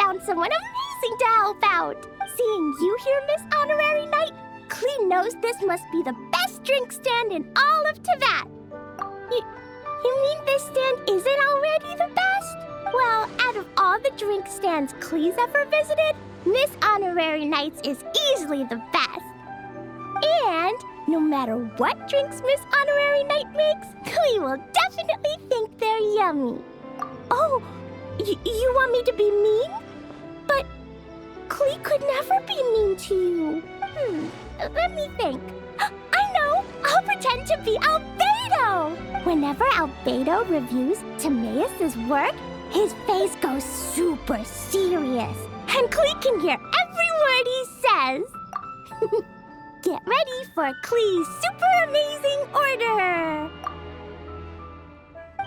found someone amazing to help out. Seeing you here, Miss Honorary Knight, Klee knows this must be the best drink stand in all of Teyvat. You mean this stand isn't already the best? Well, out of all the drink stands Klee's ever visited, Miss Honorary Knight's is easily the best. And no matter what drinks Miss Honorary Knight makes, Klee will definitely think they're yummy. Oh, you want me to be mean? But Klee could never be mean to you. Let me think. I know! I'll pretend to be Albedo! Whenever Albedo reviews Timaeus' work, his face goes super serious, and Klee can hear every word he says. Get ready for Klee's super amazing order!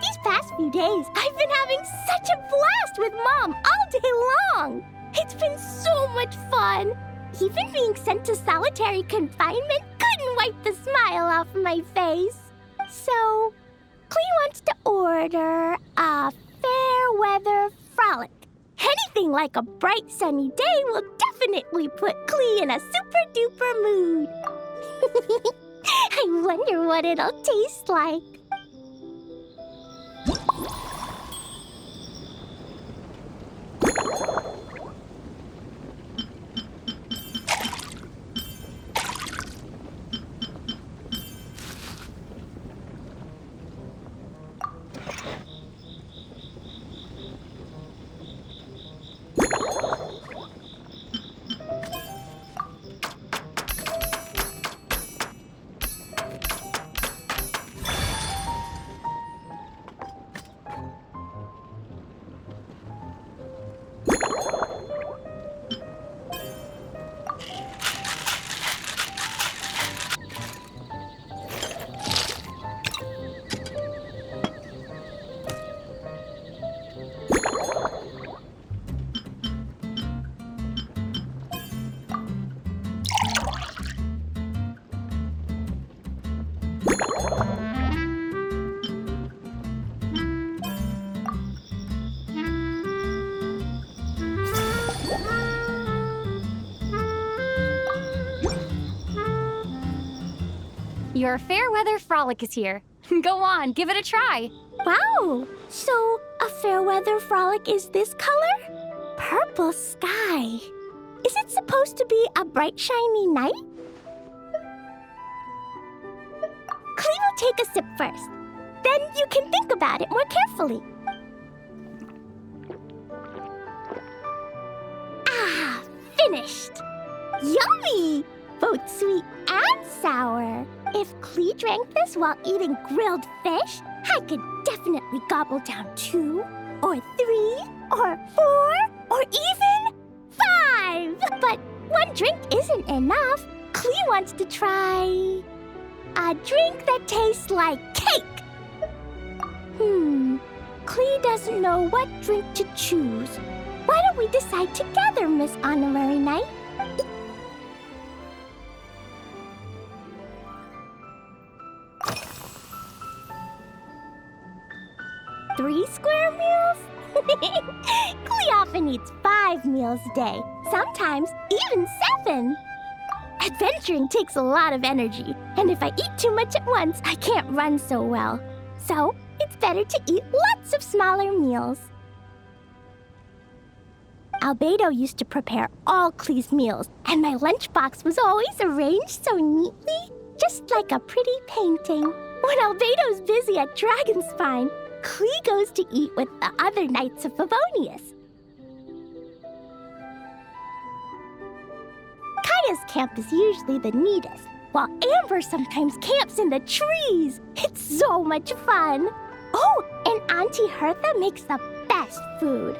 These past few days, I've been having such a blast with Mom all day long! It's been so much fun! Even being sent to solitary confinement couldn't wipe the smile off my face. So, Klee wants to order a fair weather frolic. Anything like a bright sunny day will definitely put Klee in a super duper mood. I wonder what it'll taste like. Your fair weather frolic is here. Go on, give it a try. Wow! So, a fair weather frolic is this color? Purple sky. Is it supposed to be a bright, shiny night? Klee will take a sip first. Then you can think about it more carefully. Ah, finished! Yummy! Both sweet and sour. If Klee drank this while eating grilled fish, I could definitely gobble down 2, or 3, or 4, or even 5. But one drink isn't enough. Klee wants to try a drink that tastes like cake. Klee doesn't know what drink to choose. Why don't we decide together, Miss Honorary Knight? 3 square meals? Klee often eats 5 meals a day, sometimes even 7. Adventuring takes a lot of energy, and if I eat too much at once, I can't run so well. So, it's better to eat lots of smaller meals. Albedo used to prepare all Klee's meals, and my lunchbox was always arranged so neatly, just like a pretty painting. When Albedo's busy at Dragonspine, Klee goes to eat with the other Knights of Favonius. Kaya's camp is usually the neatest, while Amber sometimes camps in the trees. It's so much fun. Oh, and Auntie Hertha makes the best food.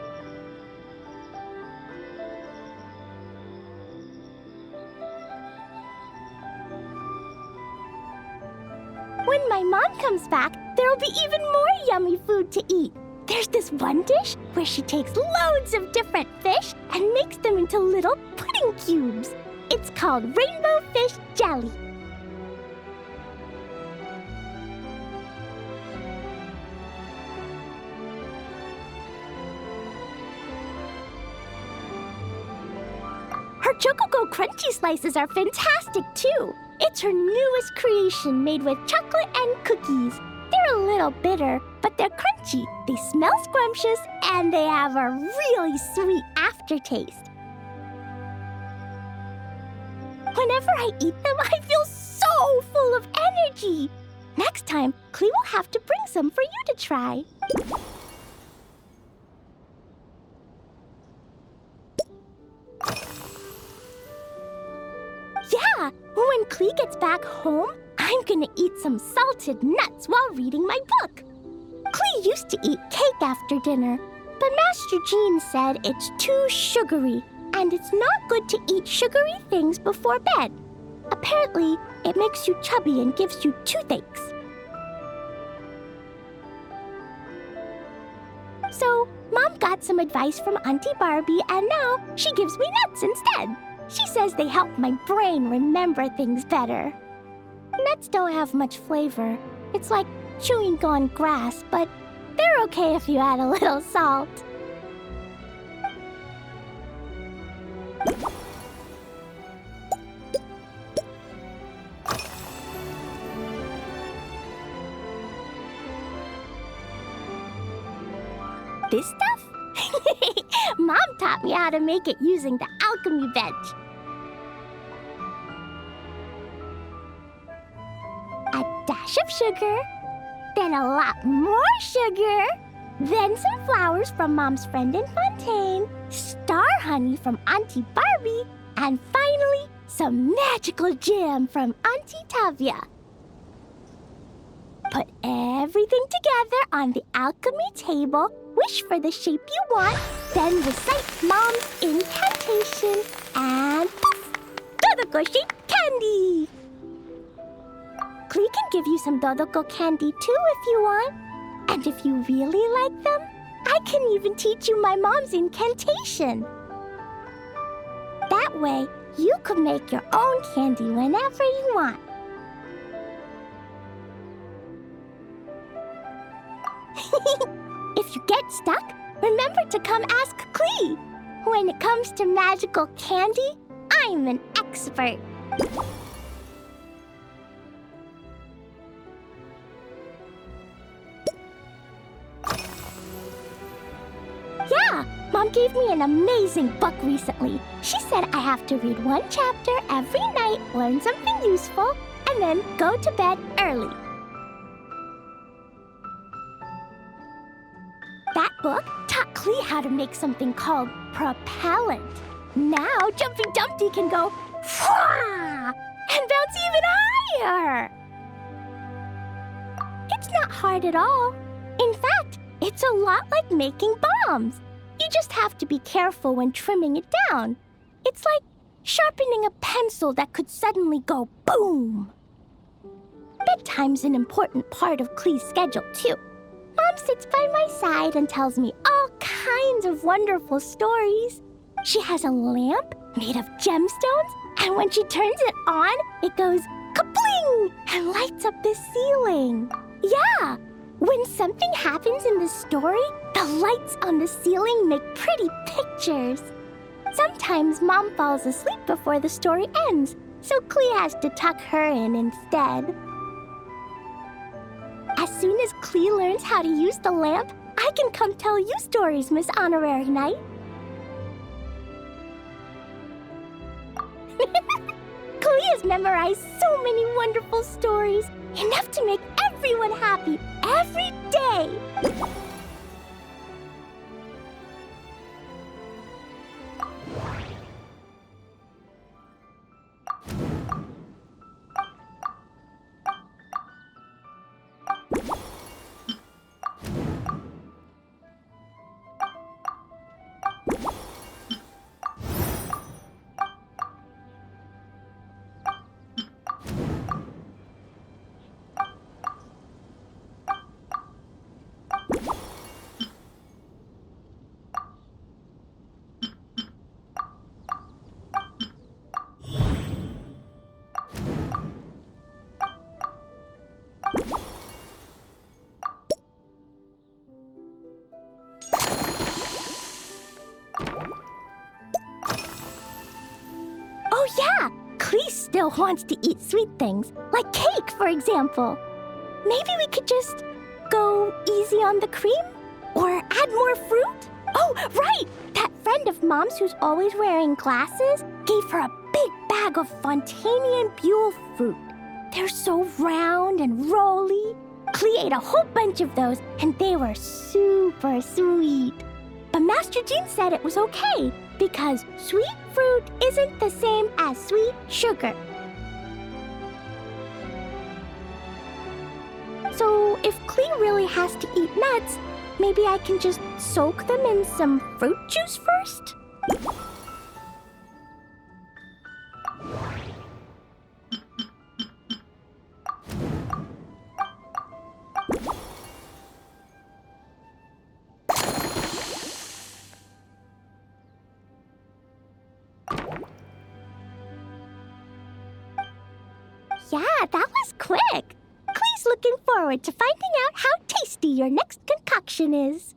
When my mom comes back, there'll be even more yummy food to eat. There's this one dish where she takes loads of different fish and makes them into little pudding cubes. It's called rainbow fish jelly. Her Chococo Crunchy Slices are fantastic too. It's her newest creation made with chocolate and cookies. They're a little bitter, but they're crunchy. They smell scrumptious, and they have a really sweet aftertaste. Whenever I eat them, I feel so full of energy. Next time, Klee will have to bring some for you to try. Yeah, when Klee gets back home, I'm gonna eat some salted nuts while reading my book. Klee used to eat cake after dinner, but Master Jean said it's too sugary, and it's not good to eat sugary things before bed. Apparently, it makes you chubby and gives you toothaches. So, Mom got some advice from Auntie Barbie, and now she gives me nuts instead. She says they help my brain remember things better. Nuts don't have much flavor. It's like chewing on grass, but they're okay if you add a little salt. This stuff? Mom taught me how to make it using the alchemy bench. A dash of sugar, then a lot more sugar, then some flowers from Mom's friend in Fontaine, star honey from Auntie Barbie, and finally, some magical jam from Auntie Tavia. Put everything together on the alchemy table, wish for the shape you want, then recite Mom's incantation, and poof! Dodoko shaped candy! Klee can give you some Dodoko candy too if you want. And if you really like them, I can even teach you my mom's incantation. That way, you can make your own candy whenever you want. If you get stuck, remember to come ask Klee. When it comes to magical candy, I'm an expert. Yeah, Mom gave me an amazing book recently. She said I have to read one chapter every night, learn something useful, and then go to bed early. That book taught Klee how to make something called propellant. Now Jumpy Dumpty can go Fwah! And bounce even higher. It's not hard at all. In fact, it's a lot like making bombs. You just have to be careful when trimming it down. It's like sharpening a pencil that could suddenly go boom. Bedtime's an important part of Klee's schedule, too. Mom sits by my side and tells me all kinds of wonderful stories. She has a lamp made of gemstones, and when she turns it on, it goes kabling and lights up the ceiling. Yeah, when something happens in the story, the lights on the ceiling make pretty pictures. Sometimes Mom falls asleep before the story ends, so Klee has to tuck her in instead. As soon as Klee learns how to use the lamp, I can come tell you stories, Miss Honorary Knight. Klee has memorized so many wonderful stories, enough to make everyone happy every day. still wants to eat sweet things, like cake, for example. Maybe we could just go easy on the cream? Or add more fruit? Oh, right! That friend of Mom's who's always wearing glasses gave her a big bag of Fontanian Buell fruit. They're so round and rolly. Klee ate a whole bunch of those, and they were super sweet. But Master Jean said it was okay, because sweet fruit isn't the same as sweet sugar. So if Klee really has to eat nuts, maybe I can just soak them in some fruit juice first? Yeah, that was quick. Klee's looking forward to finding out how tasty your next concoction is.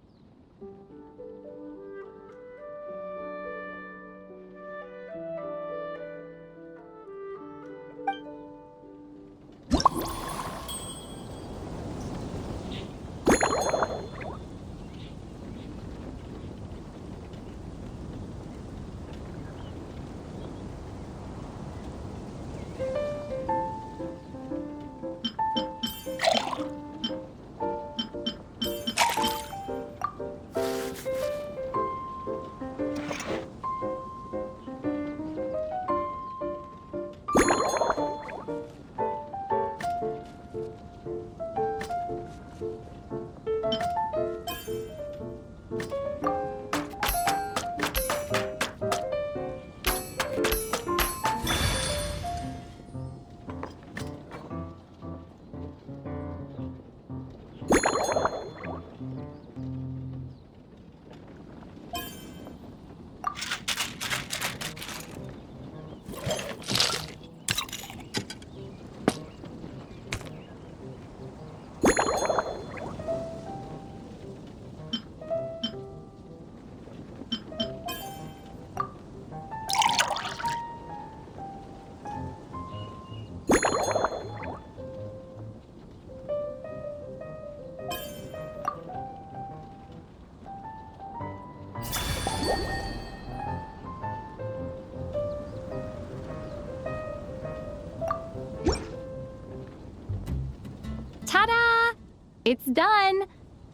Ta-da! It's done.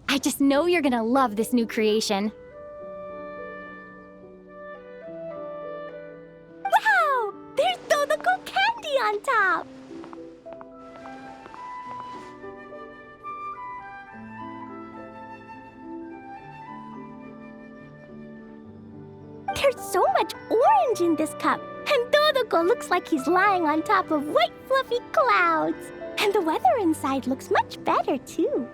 I just know you're gonna love this new creation. Wow! There's Dodoko candy on top! There's so much orange in this cup, and Dodoko looks like he's lying on top of white fluffy clouds. And the weather inside looks much better, too.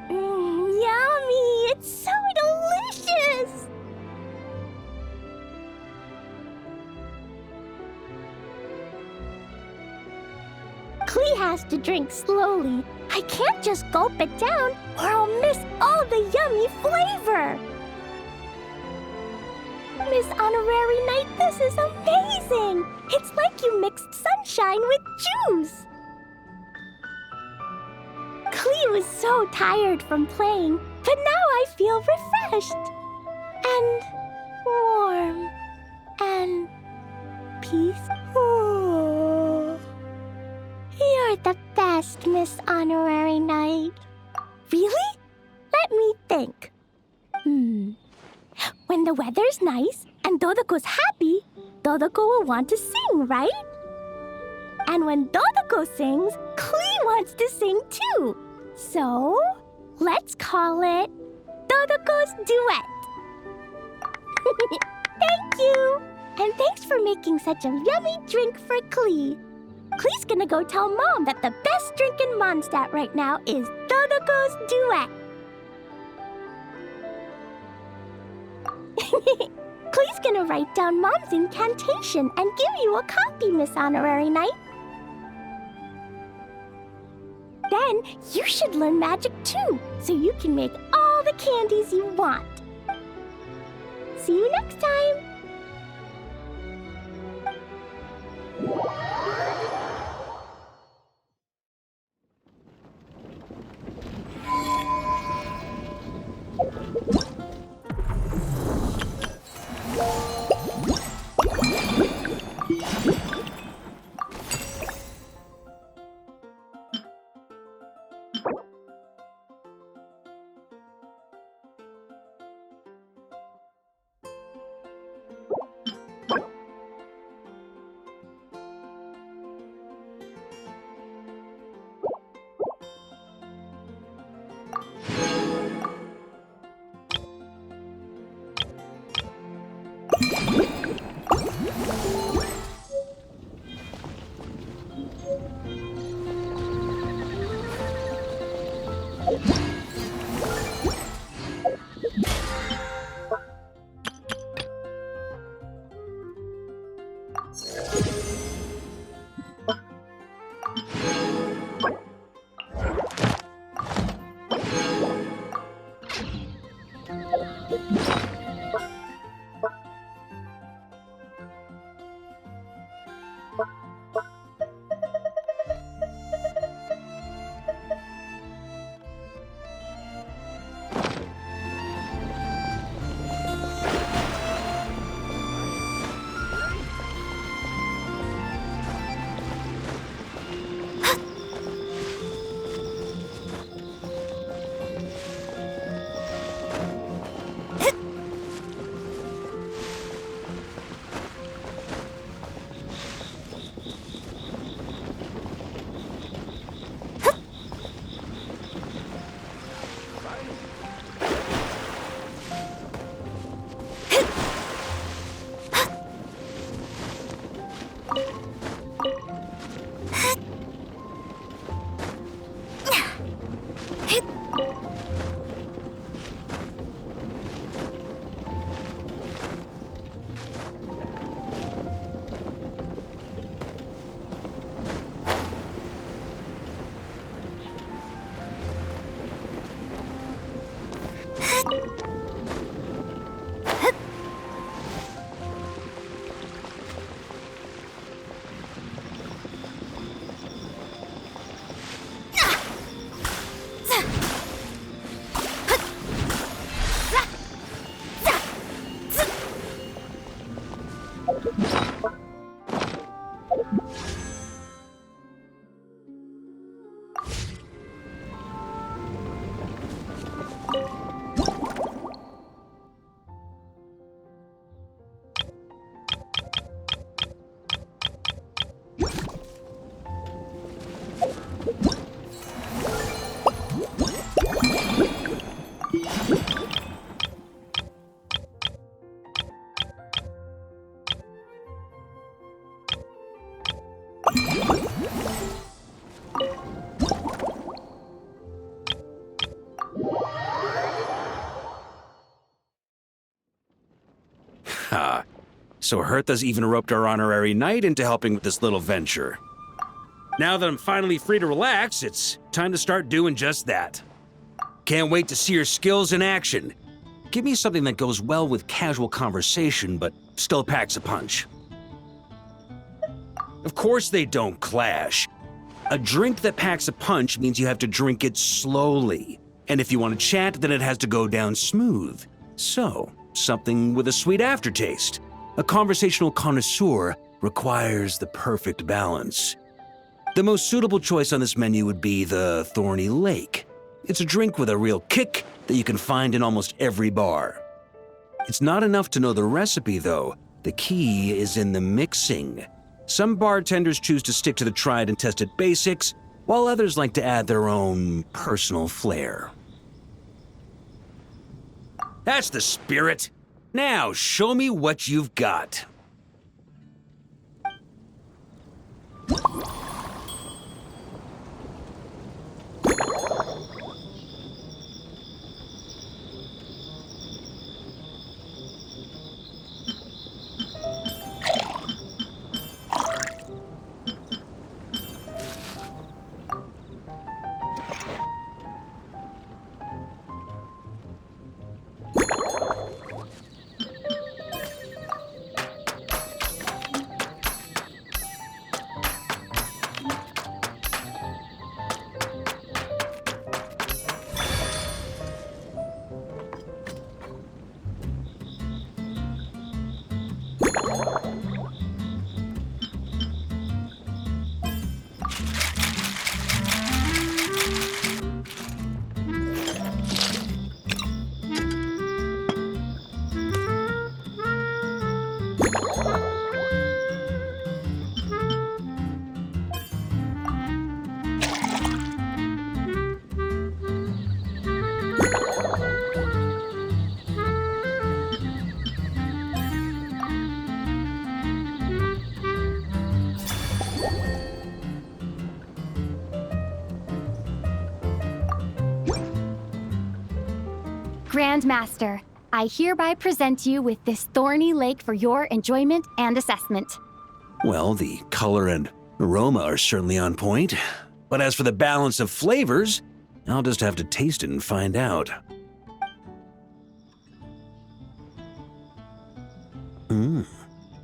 Yummy! It's so delicious! Klee has to drink slowly. I can't just gulp it down, or I'll miss all the yummy flavor. Miss Honorary Knight, this is amazing! It's like you mixed sunshine with juice! Klee was so tired from playing, but now I feel refreshed. And warm. And peaceful. You're the best, Miss Honorary Knight. Really? Let me think. When the weather's nice and Dodoko's happy, Dodoko will want to sing, right? And when Dodoko sings, Klee wants to sing too. So, let's call it Dodoko's Duet. Thank you! And thanks for making such a yummy drink for Klee. Klee's gonna go tell Mom that the best drink in Mondstadt right now is Dodoko's Duet. Klee's gonna write down Mom's incantation and give you a copy, Miss Honorary Knight. Then you should learn magic too, so you can make all the candies you want. See you next time! Ha. So Hertha's even roped our honorary knight into helping with this little venture. Now that I'm finally free to relax, it's time to start doing just that. Can't wait to see your skills in action. Give me something that goes well with casual conversation, but still packs a punch. Of course they don't clash. A drink that packs a punch means you have to drink it slowly. And if you want to chat, then it has to go down smooth. So, something with a sweet aftertaste. A conversational connoisseur requires the perfect balance. The most suitable choice on this menu would be the Thorny Lake. It's a drink with a real kick that you can find in almost every bar. It's not enough to know the recipe, though. The key is in the mixing. Some bartenders choose to stick to the tried and tested basics, while others like to add their own personal flair. That's the spirit. Now, show me what you've got. Grandmaster, I hereby present you with this thorny lake for your enjoyment and assessment. Well, the color and aroma are certainly on point. But as for the balance of flavors, I'll just have to taste it and find out.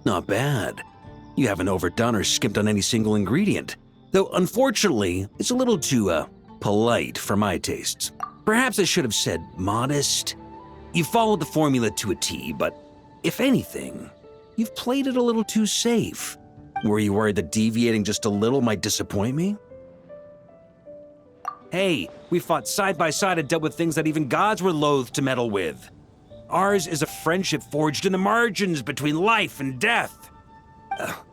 Not bad. You haven't overdone or skipped on any single ingredient. Though, unfortunately, it's a little too, polite for my tastes. Perhaps I should have said modest. You followed the formula to a T, but if anything, you've played it a little too safe. Were you worried that deviating just a little might disappoint me? Hey, we fought side by side and dealt with things that even gods were loath to meddle with. Ours is a friendship forged in the margins between life and death.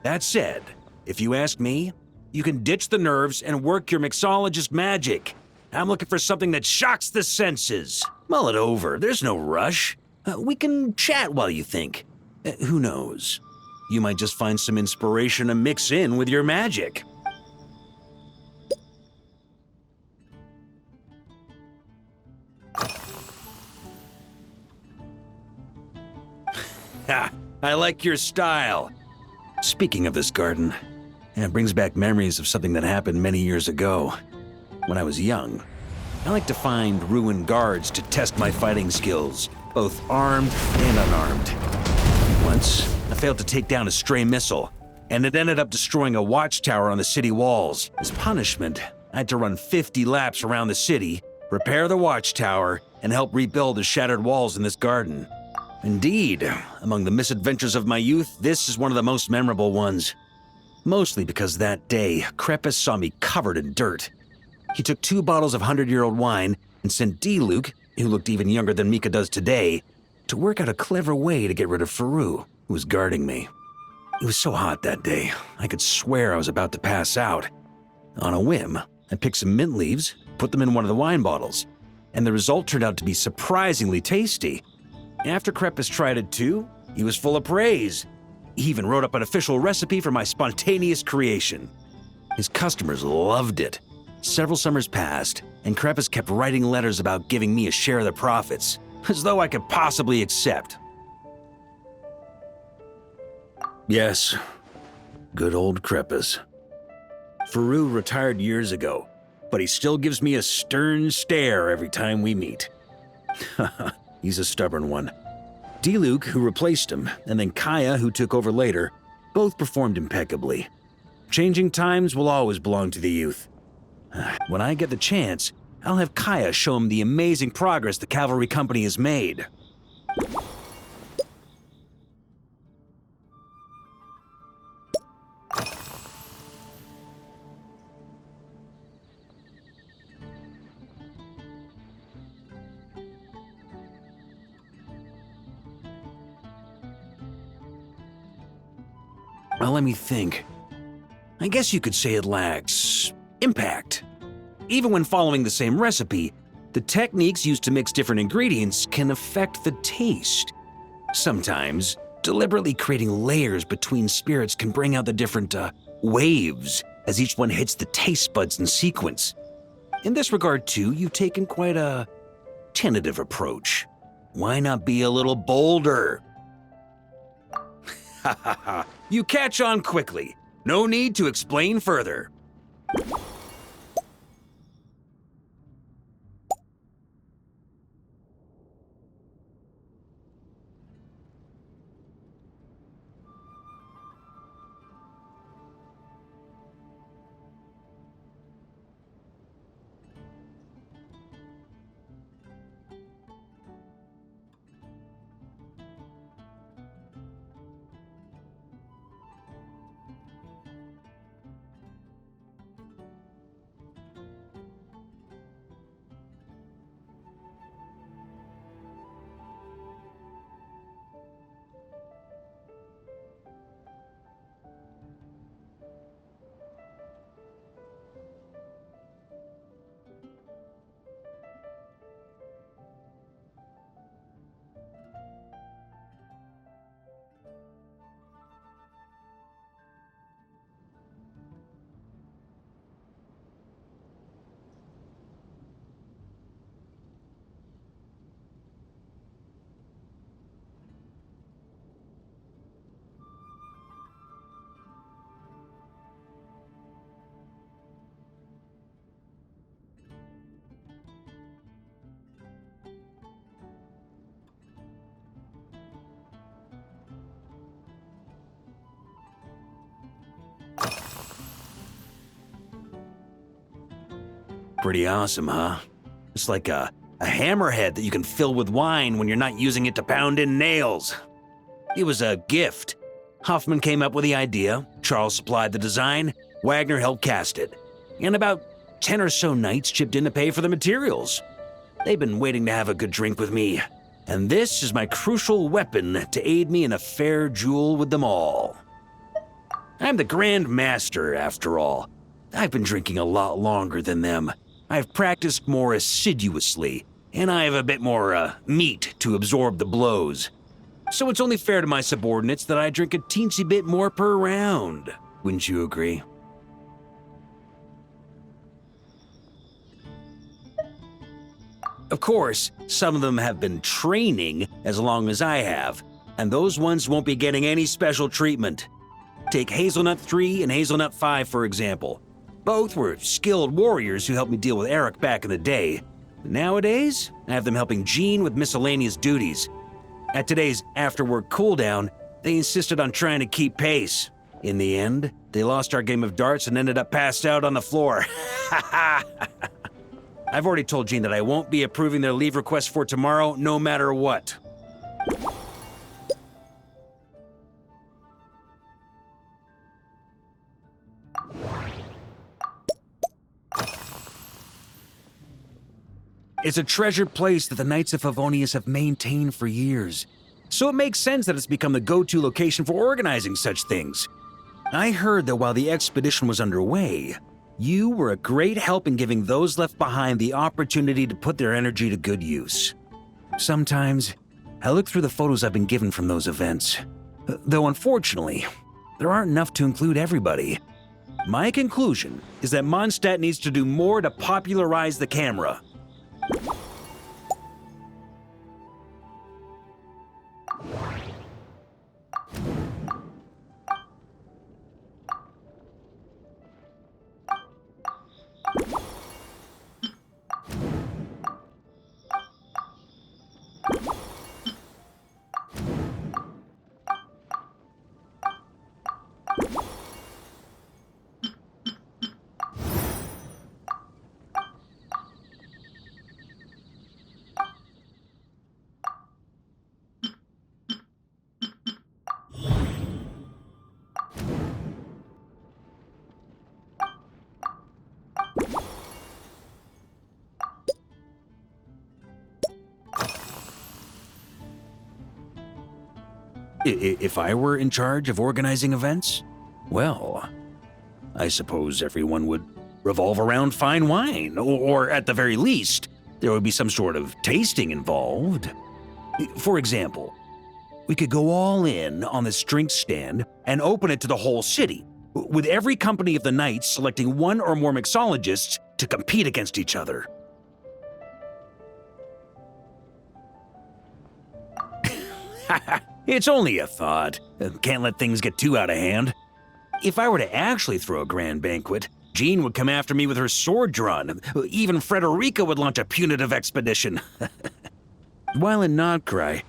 That said, if you ask me, you can ditch the nerves and work your mixologist magic. I'm looking for something that shocks the senses. Mull it over, there's no rush. We can chat while you think. Who knows? You might just find some inspiration to mix in with your magic. Ha! I like your style. Speaking of this garden, it brings back memories of something that happened many years ago. When I was young, I like to find ruined guards to test my fighting skills, both armed and unarmed. Once, I failed to take down a stray missile, and it ended up destroying a watchtower on the city walls. As punishment, I had to run 50 laps around the city, repair the watchtower, and help rebuild the shattered walls in this garden. Indeed, among the misadventures of my youth, this is one of the most memorable ones. Mostly because that day, Crepus saw me covered in dirt. He took 2 bottles of 100-year-old wine and sent D-Luke, who looked even younger than Mika does today, to work out a clever way to get rid of Faru, who was guarding me. It was so hot that day, I could swear I was about to pass out. On a whim, I picked some mint leaves, put them in one of the wine bottles, and the result turned out to be surprisingly tasty. After Crepus tried it too, he was full of praise. He even wrote up an official recipe for my spontaneous creation. His customers loved it. Several summers passed, and Crepus kept writing letters about giving me a share of the profits, as though I could possibly accept. Yes, good old Crepus. Faru retired years ago, but he still gives me a stern stare every time we meet. He's a stubborn one. D-Luke, who replaced him, and then Kaya, who took over later, both performed impeccably. Changing times will always belong to the youth. When I get the chance, I'll have Kaya show him the amazing progress the cavalry company has made. Well, let me think. I guess you could say it lacks impact. Even when following the same recipe, the techniques used to mix different ingredients can affect the taste. Sometimes, deliberately creating layers between spirits can bring out the different waves as each one hits the taste buds in sequence. In this regard, too, you've taken quite a tentative approach. Why not be a little bolder? Ha ha ha. You catch on quickly. No need to explain further. Pretty awesome, huh? It's like a hammerhead that you can fill with wine when you're not using it to pound in nails. It was a gift. Hoffman came up with the idea, Charles supplied the design, Wagner helped cast it, and about 10 or so knights chipped in to pay for the materials. They've been waiting to have a good drink with me, and this is my crucial weapon to aid me in a fair duel with them all. I'm the Grand Master, after all. I've been drinking a lot longer than them. I've practiced more assiduously, and I have a bit more meat to absorb the blows. So it's only fair to my subordinates that I drink a teensy bit more per round. Wouldn't you agree? Of course, some of them have been training as long as I have, and those ones won't be getting any special treatment. Take Hazelnut 3 and Hazelnut 5, for example. Both were skilled warriors who helped me deal with Eric back in the day. Nowadays, I have them helping Jean with miscellaneous duties. At today's after-work cooldown, they insisted on trying to keep pace. In the end, they lost our game of darts and ended up passed out on the floor. I've already told Jean that I won't be approving their leave request for tomorrow, no matter what. It's a treasured place that the Knights of Favonius have maintained for years. So it makes sense that it's become the go-to location for organizing such things. I heard that while the expedition was underway, you were a great help in giving those left behind the opportunity to put their energy to good use. Sometimes, I look through the photos I've been given from those events. Though unfortunately, there aren't enough to include everybody. My conclusion is that Mondstadt needs to do more to popularize the camera. If I were in charge of organizing events, well, I suppose everyone would revolve around fine wine, or at the very least, there would be some sort of tasting involved. For example, we could go all in on this drink stand and open it to the whole city, with every company of the Knights selecting one or more mixologists to compete against each other. It's only a thought. Can't let things get too out of hand. If I were to actually throw a grand banquet, Jean would come after me with her sword drawn. Even Frederica would launch a punitive expedition. While in Nodcry,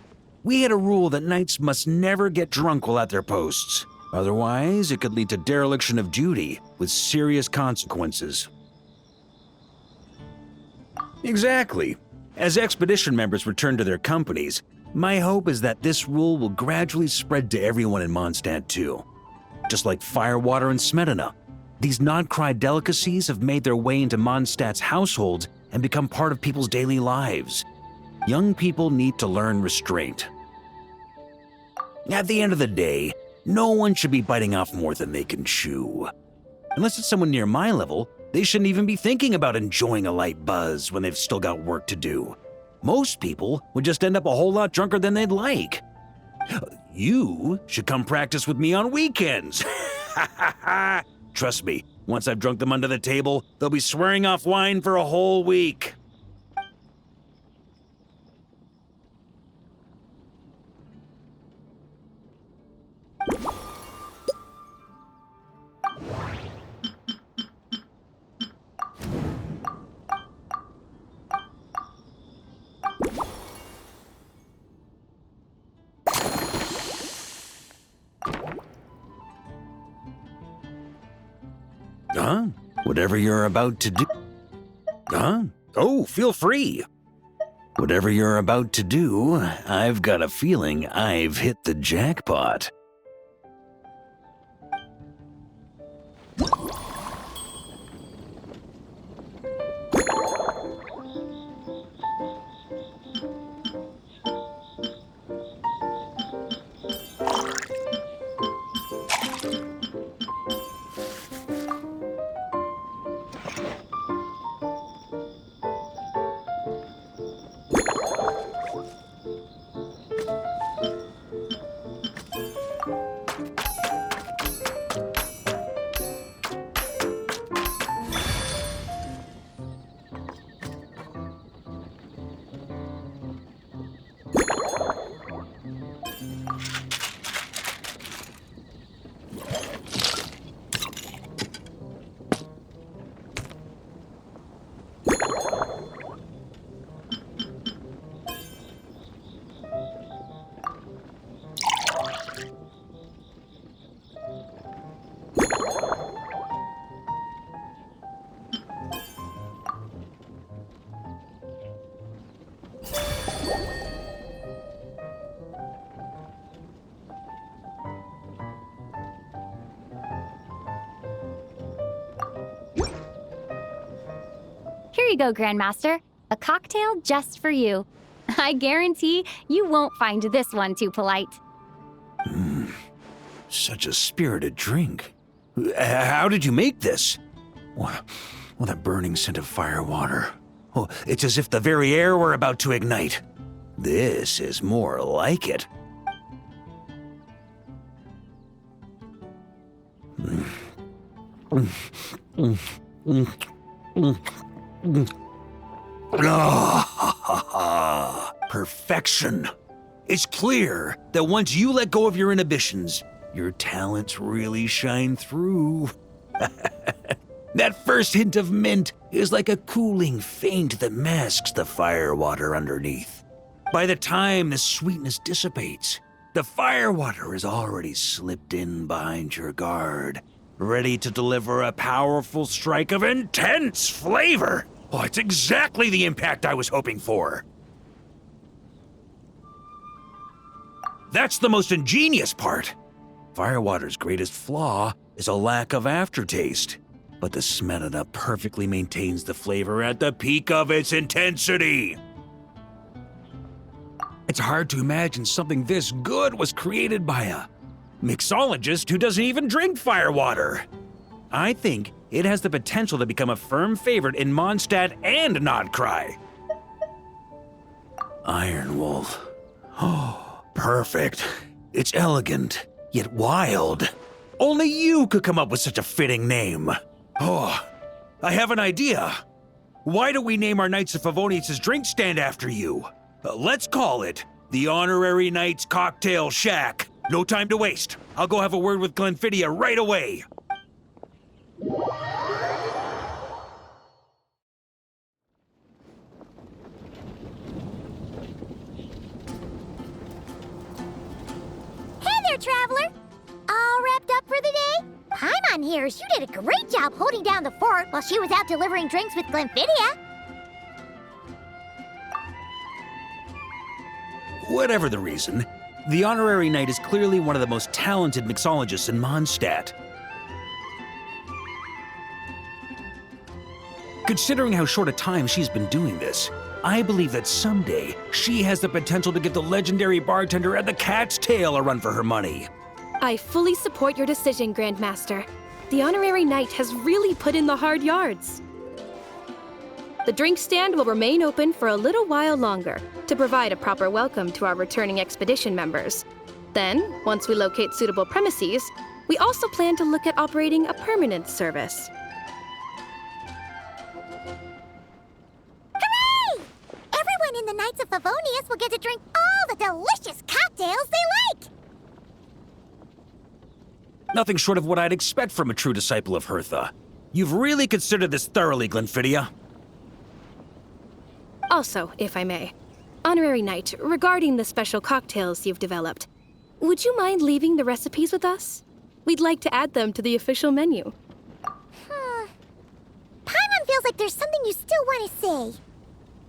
we had a rule that knights must never get drunk while at their posts. Otherwise, it could lead to dereliction of duty with serious consequences. Exactly. As expedition members return to their companies, my hope is that this rule will gradually spread to everyone in Mondstadt too. Just like firewater and smetana, these Nodcry delicacies have made their way into Mondstadt's households and become part of people's daily lives. Young people need to learn restraint. At the end of the day, no one should be biting off more than they can chew. Unless it's someone near my level, they shouldn't even be thinking about enjoying a light buzz when they've still got work to do. Most people would just end up a whole lot drunker than they'd like. You should come practice with me on weekends. Trust me, once I've drunk them under the table, they'll be swearing off wine for a whole week. Whatever you're about to do. Huh? Oh, feel free. Whatever you're about to do, I've got a feeling I've hit the jackpot. Here you go, Grandmaster. A cocktail just for you. I guarantee you won't find this one too polite. Such a spirited drink. How did you make this? Well, that burning scent of firewater. Oh, it's as if the very air were about to ignite. This is more like it. Perfection. It's clear that once you let go of your inhibitions, your talents really shine through. That first hint of mint is like a cooling feint that masks the firewater underneath. By the time the sweetness dissipates, the firewater is already slipped in behind your guard, ready to deliver a powerful strike of intense flavor. Oh, it's exactly the impact I was hoping for. That's the most ingenious part. Firewater's greatest flaw is a lack of aftertaste, but the Smetana perfectly maintains the flavor at the peak of its intensity. It's hard to imagine something this good was created by a mixologist who doesn't even drink firewater. I think it has the potential to become a firm favorite in Mondstadt and Nodcry. Iron Wolf. Oh, perfect. It's elegant, yet wild. Only you could come up with such a fitting name. Oh, I have an idea. Why don't we name our Knights of Favonius' drink stand after you? Let's call it the Honorary Knights Cocktail Shack. No time to waste. I'll go have a word with Glenfiddia right away. Hey there, traveler! All wrapped up for the day? Paimon hears you did a great job holding down the fort while she was out delivering drinks with Glenfiddia. Whatever the reason, the Honorary Knight is clearly one of the most talented mixologists in Mondstadt. Considering how short a time she's been doing this, I believe that someday she has the potential to give the legendary bartender at the Cat's Tail a run for her money. I fully support your decision, Grandmaster. The Honorary Knight has really put in the hard yards. The drink stand will remain open for a little while longer to provide a proper welcome to our returning expedition members. Then, once we locate suitable premises, we also plan to look at operating a permanent service. Hooray! Everyone in the Knights of Favonius will get to drink all the delicious cocktails they like! Nothing short of what I'd expect from a true disciple of Hertha. You've really considered this thoroughly, Glenfiddia. Also, if I may, Honorary Knight, regarding the special cocktails you've developed, would you mind leaving the recipes with us? We'd like to add them to the official menu. Paimon feels feels like there's something you still want to say.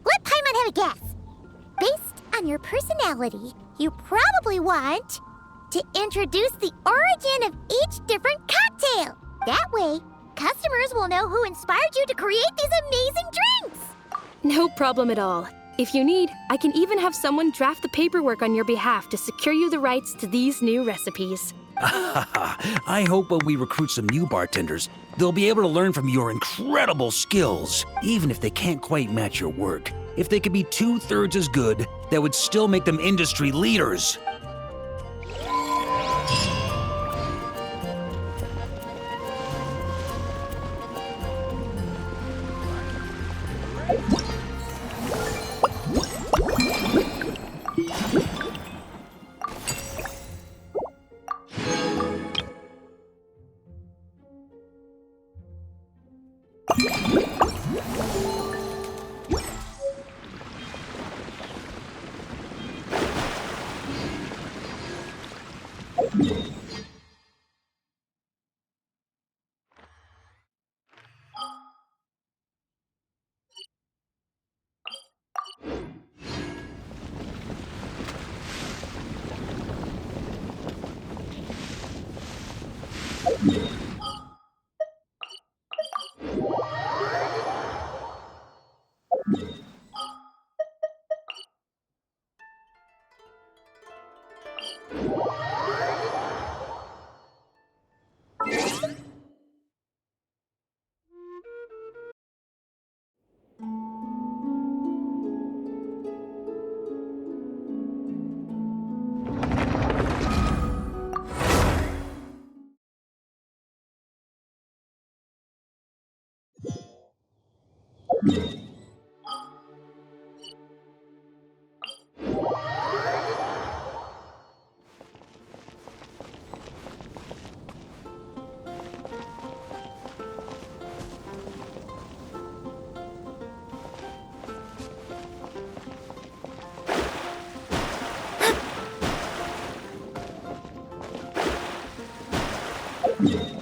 Let Paimon have a guess. Based on your personality, you probably want to introduce the origin of each different cocktail. That way, customers will know who inspired you to create these amazing drinks. No problem at all. If you need, I can even have someone draft the paperwork on your behalf to secure you the rights to these new recipes. I hope when we recruit some new bartenders, they'll be able to learn from your incredible skills, even if they can't quite match your work. If they could be 2/3 as good, that would still make them industry leaders. Yeah.